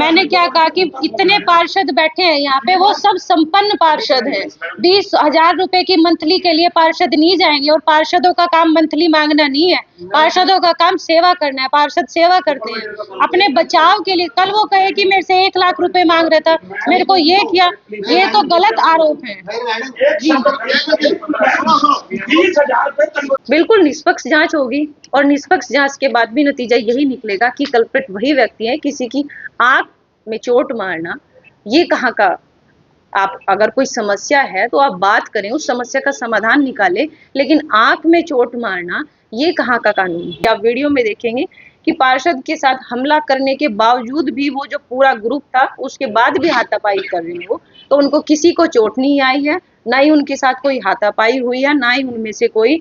मैंने क्या कहा कि इतने पार्षद बैठे हैं यहाँ पे, वो सब संपन्न पार्षद हैं। 20,000 रुपए की मंथली के लिए पार्षद नहीं जाएंगे, और पार्षदों का काम मंथली मांगना नहीं है, पार्षदों का काम सेवा करना है। पार्षद सेवा करते हैं अपने बचाव के लिए। कल वो कहे कि मेरे से 1 लाख रुपए मांग रहा था, मेरे को ये किया, ये तो गलत आरोप है। बिल्कुल निष्पक्ष जांच होगी, और निष्पक्ष जांच के बाद भी नतीजा यही निकलेगा कि कल्प्रिट वही व्यक्ति है। किसी की आंख में चोट मारना, ये कहाँ का? आप अगर कोई समस्या है तो आप बात करें, उस समस्या का समाधान निकालें, लेकिन आंख में चोट मारना ये कहाँ का कानून है? आप वीडियो में देखेंगे कि पार्षद के साथ हमला करने के बावजूद भी वो जो पूरा ग्रुप था, उसके बाद भी हाथापाई कर रहे हैं वो, तो उनको किसी को चोट नहीं आई है, ना ही उनके साथ कोई हाथापाई हुई है, ना ही उनमें से कोई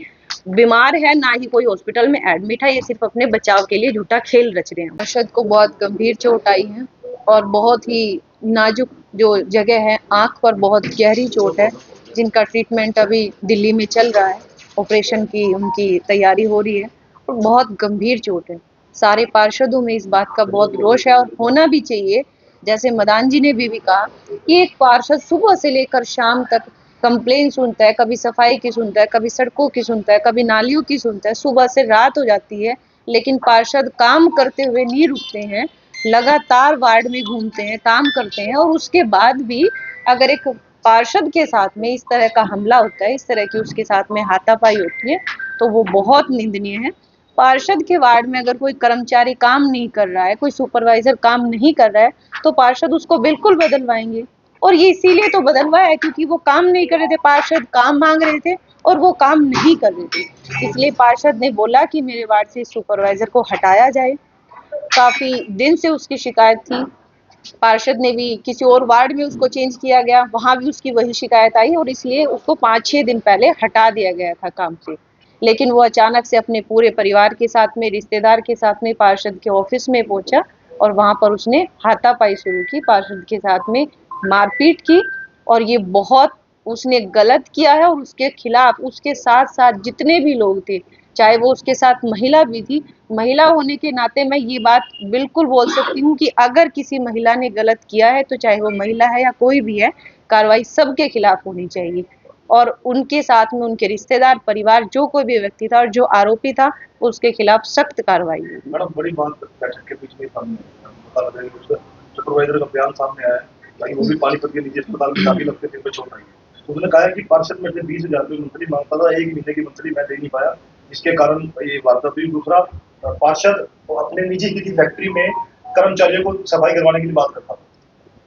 बीमार है, ना ही कोई हॉस्पिटल में एडमिट है। ये सिर्फ अपने बचाव के लिए झूठा खेल रच रहे हैं। पार्षद को बहुत गंभीर चोट आई है, और बहुत ही नाजुक जो जगह है, आंख पर बहुत गहरी चोट है, जिनका ट्रीटमेंट अभी दिल्ली में चल रहा है। ऑपरेशन की उनकी तैयारी हो रही है, और बहुत गंभीर चोट है। सारे पार्षदों में इस बात का बहुत रोष है, और होना भी चाहिए। जैसे मदान जी ने भी कहा कि एक पार्षद सुबह से लेकर शाम तक कंप्लेन सुनता है, कभी सफाई की सुनता है, कभी सड़कों की सुनता है, कभी नालियों की सुनता है, सुबह से रात हो जाती है, लेकिन पार्षद काम करते हुए नहीं रुकते हैं, लगातार वार्ड में घूमते हैं, काम करते हैं, और उसके बाद भी अगर एक पार्षद के साथ में इस तरह का हमला होता है, इस तरह की उसके साथ में हाथापाई होती है, तो वो बहुत निंदनीय है। पार्षद के वार्ड में अगर कोई कर्मचारी काम नहीं कर रहा है, कोई सुपरवाइजर काम नहीं कर रहा है, तो पार्षद उसको बिल्कुल बदलवाएंगे, और ये इसीलिए तो बदलवाया है क्योंकि वो काम नहीं कर रहे थे, पार्षद काम मांग रहे थे और वो काम नहीं कर रहे थे। इसलिए पार्षद ने बोला कि मेरे वार्ड से सुपरवाइजर को हटाया जाए। काफी दिन से उसकी शिकायत थी। पार्षद ने भी किसी और वार्ड में उसको चेंज किया गया, वहां भी उसकी वही शिकायत आई, और इसलिए उसको 5-6 दिन पहले हटा दिया गया था काम से। लेकिन वो अचानक से अपने पूरे परिवार के साथ में, रिश्तेदार के साथ में पार्षद के ऑफिस में पहुंचा, और वहां पर उसने हाथापाई शुरू की, पार्षद के साथ में मारपीट की, और ये बहुत उसने गलत किया है। और उसके खिलाफ उसके साथ साथ जितने भी लोग थे, चाहे वो उसके साथ महिला भी थी, महिला होने के नाते मैं ये बात बिल्कुल बोल सकती हूँ कि अगर किसी महिला ने गलत किया है, तो चाहे वो महिला है या कोई भी है, कार्रवाई सबके खिलाफ होनी चाहिए, और उनके साथ में उनके रिश्तेदार, परिवार, जो कोई भी व्यक्ति था और जो आरोपी था, उसके खिलाफ सख्त कार्रवाई हुई। मैडम, बड़ी बात बैठक के बीच में सामने सुपरवाइजर का बयान सामने आया है, वो भी पानीपत के निजी अस्पताल में दाखिल अपने दिन पे छोड़ रही है। उन्होंने कहा है कि पार्षद में 20,000 रुपये मंथली मांगता था, 1 महीने की मंथली मैं दे नहीं पाया, जिसके कारण ये वारदात हुई। दूसरा, पार्षद अपने निजी किसी फैक्ट्री में कर्मचारियों को सफाई करवाने की बात करता था।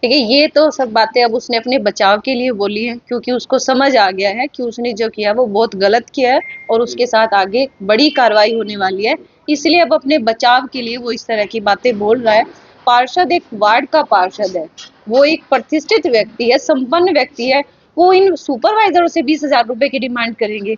देखिए, ये तो सब बातें अब उसने अपने बचाव के लिए बोली हैं, क्योंकि उसको समझ आ गया है कि उसने जो किया वो बहुत गलत किया है, और उसके साथ आगे बड़ी कार्रवाई होने वाली है। इसलिए अब अपने बचाव के लिए वो इस तरह की बातें बोल रहा है। पार्षद एक वार्ड का पार्षद है, वो एक प्रतिष्ठित व्यक्ति है, संपन्न व्यक्ति है। वो इन सुपरवाइजरों से 20,000 रुपए की डिमांड करेंगे?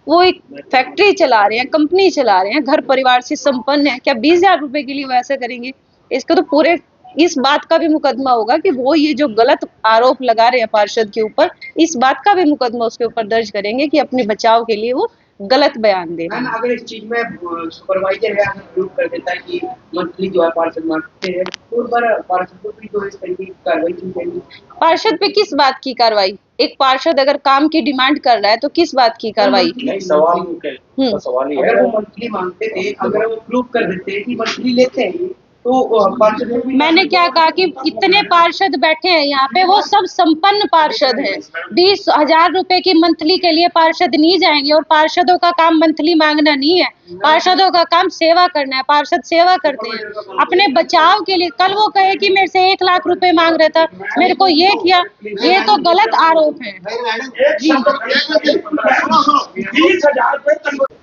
वो एक फैक्ट्री चला रहे हैं, कंपनी चला रहे हैं, घर परिवार से संपन्न है, क्या 20,000 रुपए के लिए वो ऐसा करेंगे? इसका तो पूरे इस बात का भी मुकदमा होगा कि वो ये जो गलत आरोप लगा रहे हैं पार्षद के ऊपर, इस बात का भी मुकदमा उसके ऊपर दर्ज करेंगे कि अपने बचाव के लिए वो गलत बयान दे। अगर इस चीज में सुपरवाइजर है प्रूव कर देता है कि मंथली जो है पार्षद मांगते हैं, तो उस पर पार्षद को भी तो इस तरीके की कार्रवाई की जाएगी। पार्षद पे किस बात की कार्रवाई? एक पार्षद अगर काम की डिमांड कर रहा है तो किस बात की कार्रवाई? सवाल ही है, अगर वो मंथली मांगते थे, अगर वो प्रूव कर देते कि मंथली लेते हैं, तो मैंने क्या कहा कि इतने पार्षद बैठे हैं यहाँ पे, वो सब संपन्न पार्षद हैं। 20,000 रुपए की मंथली के लिए पार्षद नहीं जाएंगे, और पार्षदों का काम मंथली मांगना नहीं है, पार्षदों का काम सेवा करना है। पार्षद सेवा करते हैं अपने बचाव के लिए। कल वो कहे कि मेरे से 1 लाख रुपए मांग रहा था, मेरे को ये किया, ये तो गलत आरोप है।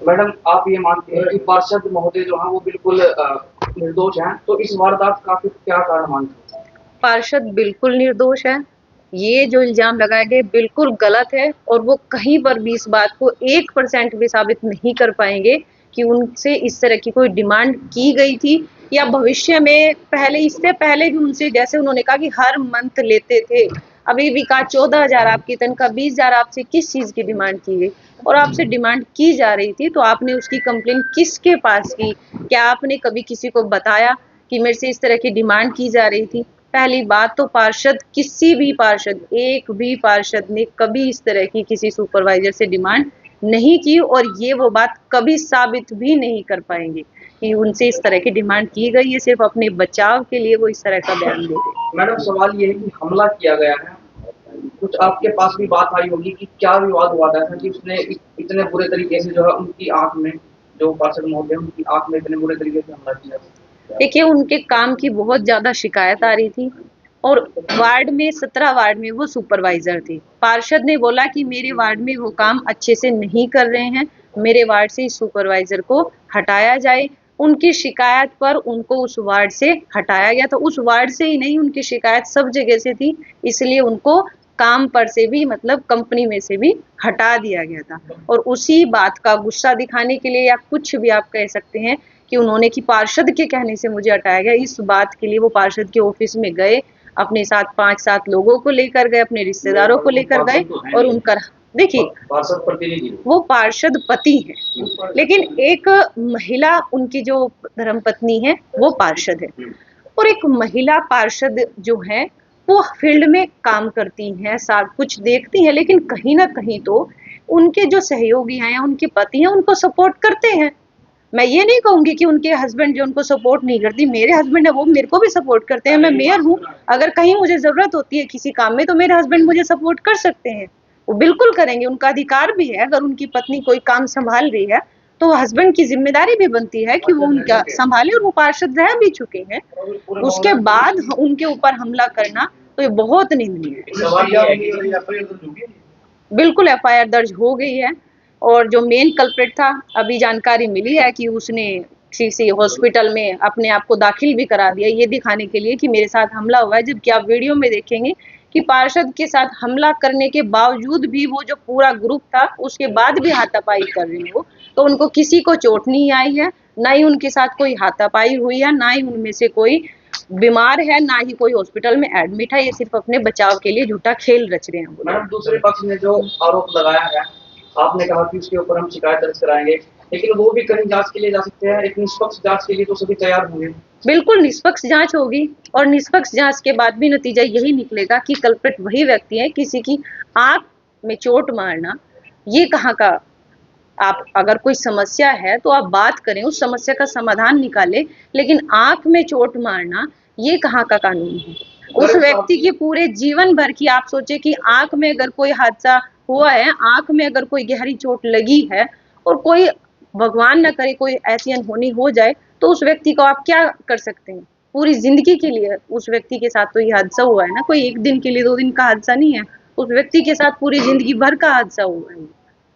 मैडम, आप ये मानते हैं कि पार्षद महोदय जो है वो बिल्कुल निर्दोष हैं, तो इस वारदात का क्या कारण मानते हैं? पार्षद बिल्कुल निर्दोष है। ये जो इल्जाम लगाए गए बिल्कुल गलत है, और वो कहीं पर भी इस बात को 1% भी साबित नहीं कर पाएंगे कि उनसे इस तरह की कोई डिमांड की गई थी, या भविष्य में पहले, इससे पहले भी उनसे, जैसे उन्होंने कहा कि हर मंथ लेते थे, अभी भी कहा 14,000 आपकी तनख्वाह, 20,000 आपसे किस चीज की डिमांड की गई? और आपसे डिमांड की जा रही थी तो आपने उसकी कंप्लेन किसके पास की? क्या आपने कभी किसी को बताया कि मेरे से इस तरह की डिमांड की जा रही थी? पहली बात तो पार्षद, किसी भी पार्षद, एक भी पार्षद ने कभी इस तरह की किसी सुपरवाइजर से डिमांड नहीं की, और ये वो बात कभी साबित भी नहीं कर पाएंगे कि उनसे इस तरह की डिमांड की गई है। सिर्फ अपने बचाव के लिए वो इस तरह का बयान दे रहे। मैडम सवाल ये है कि हमला किया गया है, कुछ आपके पास भी बात आई होगी कि क्या विवाद हुआ था कि उसने इतने बुरे तरीके से जो है उनकी आंख में, जो पार्षद महोदय उनकी आंख में इतने बुरे तरीके से हमला किया? देखिए, उनके काम की बहुत ज्यादा शिकायत आ रही थी, और वार्ड में 17 वार्ड में वो सुपरवाइजर थे। पार्षद ने बोला कि मेरे वार्ड में वो काम अच्छे से नहीं कर रहे हैं, मेरे वार्ड से इस सुपरवाइजर को हटाया जाए। उनकी शिकायत पर उनको उस वार्ड से हटाया गया। तो उस वार्ड से ही नहीं, उनकी शिकायत सब जगह से थी, इसलिए उनको काम पर से भी, मतलब कंपनी में से भी हटा दिया गया था। और उसी बात का गुस्सा दिखाने के लिए, या कुछ भी आप कह सकते हैं कि उन्होंने, कि पार्षद के कहने से मुझे हटाया गया, इस बात के लिए वो पार्षद के ऑफिस में गए, अपने साथ 5-7 लोगों को लेकर गए, अपने रिश्तेदारों को लेकर गए, और उनका, देखिए पार्षद प्रतिनिधि वो पार्षद पति है, लेकिन एक महिला, उनकी जो धर्मपत्नी है वो पार्षद है। और एक महिला पार्षद जो है वो फील्ड में काम करती हैं, सब कुछ देखती हैं, लेकिन कहीं ना कहीं तो उनके जो सहयोगी हैं या उनके पति हैं उनको सपोर्ट करते हैं। मैं ये नहीं कहूंगी कि उनके हस्बैंड जो उनको सपोर्ट नहीं करती, मेरे हस्बैंड है वो मेरे को भी सपोर्ट करते हैं। मैं मेयर हूँ, अगर कहीं मुझे जरूरत होती है किसी काम में तो मेरे हस्बैंड मुझे सपोर्ट कर सकते हैं, वो बिल्कुल करेंगे, उनका अधिकार भी है। अगर उनकी पत्नी कोई काम संभाल रही है तो हस्बैंड की जिम्मेदारी भी बनती है कि वो उनका संभाले, और वो पार्षद रह भी चुके हैं, उसके बाद उनके ऊपर हमला करना तो ये बहुत निंदनीय है। बिल्कुल एफआईआर दर्ज हो गई है, और जो मेन कल्प्रिट था, अभी जानकारी मिली है कि उसने किसी हॉस्पिटल में अपने आप को दाखिल भी करा दिया, ये दिखाने के लिए कि मेरे साथ हमला हुआ है। जबकि आप वीडियो में देखेंगे कि पार्षद के साथ हमला करने के बावजूद भी वो जो पूरा ग्रुप था उसके बाद भी हाथापाई कर रहे हैं वो, तो उनको किसी को चोट नहीं आई है, ना ही उनके साथ कोई हाथापाई हुई है, ना ही उनमें से कोई बीमार है, ना ही कोई हॉस्पिटल में एडमिट है। ये सिर्फ अपने बचाव के लिए झूठा खेल रच रहे हैं। मैडम दूसरे पक्ष ने जो आरोप लगाया है, आपने कहा कि उसके ऊपर हम शिकायत दर्ज कराएंगे, लेकिन वो भी कहीं जांच के लिए जा सकते हैं, एक निष्पक्ष जांच के लिए तो सभी तैयार होंगे। बिल्कुल निष्पक्ष जांच होगी, और निष्पक्ष जांच के बाद भी नतीजा यही निकलेगा कि कल्प्रिट वही व्यक्ति है। किसी की आंख में चोट मारना, ये कहाँ का, आप अगर कोई समस्या है तो आप बात करें, उस समस्या का समाधान निकालें, लेकिन आंख में चोट मारना ये कहाँ का कानून है? उस व्यक्ति के पूरे जीवन भर की, आप सोचे कि आंख में अगर कोई हादसा हुआ है, आंख में अगर कोई गहरी चोट लगी है, और कोई भगवान न करे कोई ऐसी अनहोनी हो जाए, तो उस व्यक्ति को आप क्या कर सकते हैं? पूरी जिंदगी के लिए उस व्यक्ति के साथ तो ये हादसा हुआ है ना, कोई एक दिन के लिए, 2 दिन का हादसा नहीं है, उस व्यक्ति के साथ पूरी जिंदगी भर का हादसा हुआ है।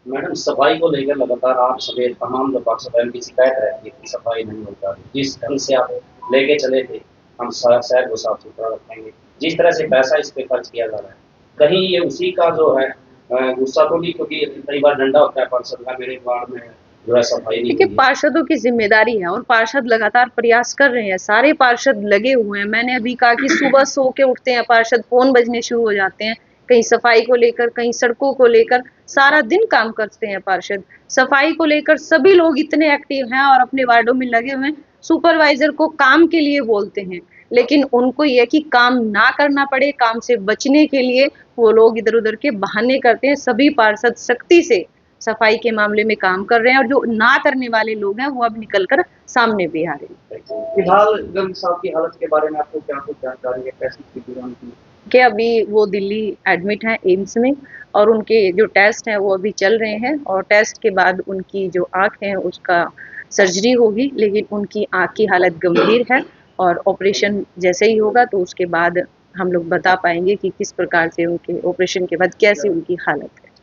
मैडम सफाई को लेकर लगातार आप समेत तमाम जो पार्षद की शिकायत रहती है कि सफाई नहीं होता। जिस ढंग से आप लेके चले थे, हम शहर को साफ सुथरा रखेंगे, जिस तरह से पैसा इस पे खर्च किया जा रहा है, कहीं ये उसी का जो है गुस्सा तो नहीं? क्योंकि कई बार डंडा होता है पार्षद का, मेरे वार्ड में जो है सफाई नहीं। देखिए, पार्षदों की जिम्मेदारी है, और पार्षद लगातार प्रयास कर रहे हैं, सारे पार्षद लगे हुए हैं। मैंने अभी कहा कि सुबह सो के उठते हैं पार्षद, फोन बजने शुरू हो जाते हैं, कहीं सफाई को लेकर, कहीं सड़कों को लेकर, सारा दिन काम करते हैं पार्षद। सफाई को लेकर सभी लोग इतने एक्टिव हैं और अपने वार्डों में लगे हुए हैं। सुपरवाइजर को काम के लिए बोलते हैं, लेकिन उनको यह कि काम ना करना पड़े, काम से बचने के लिए वो लोग इधर उधर के बहाने करते हैं। सभी पार्षद सख्ती से सफाई के मामले में काम कर रहे हैं, और जो ना करने वाले लोग हैं वो अब निकलकर सामने भी आ रहे हैं। फिलहाल गर्ग साहब की हालत के बारे में आपको क्या कुछ जानकारी है, कैसी स्थिति है उनकी? कि अभी वो दिल्ली एडमिट हैं एम्स में, और उनके जो टेस्ट हैं वो अभी चल रहे हैं, और टेस्ट के बाद उनकी जो आँख है उसका सर्जरी होगी, लेकिन उनकी आँख की हालत गंभीर है, और ऑपरेशन जैसे ही होगा तो उसके बाद हम लोग बता पाएंगे कि किस प्रकार से उनके ऑपरेशन के बाद कैसी उनकी हालत है।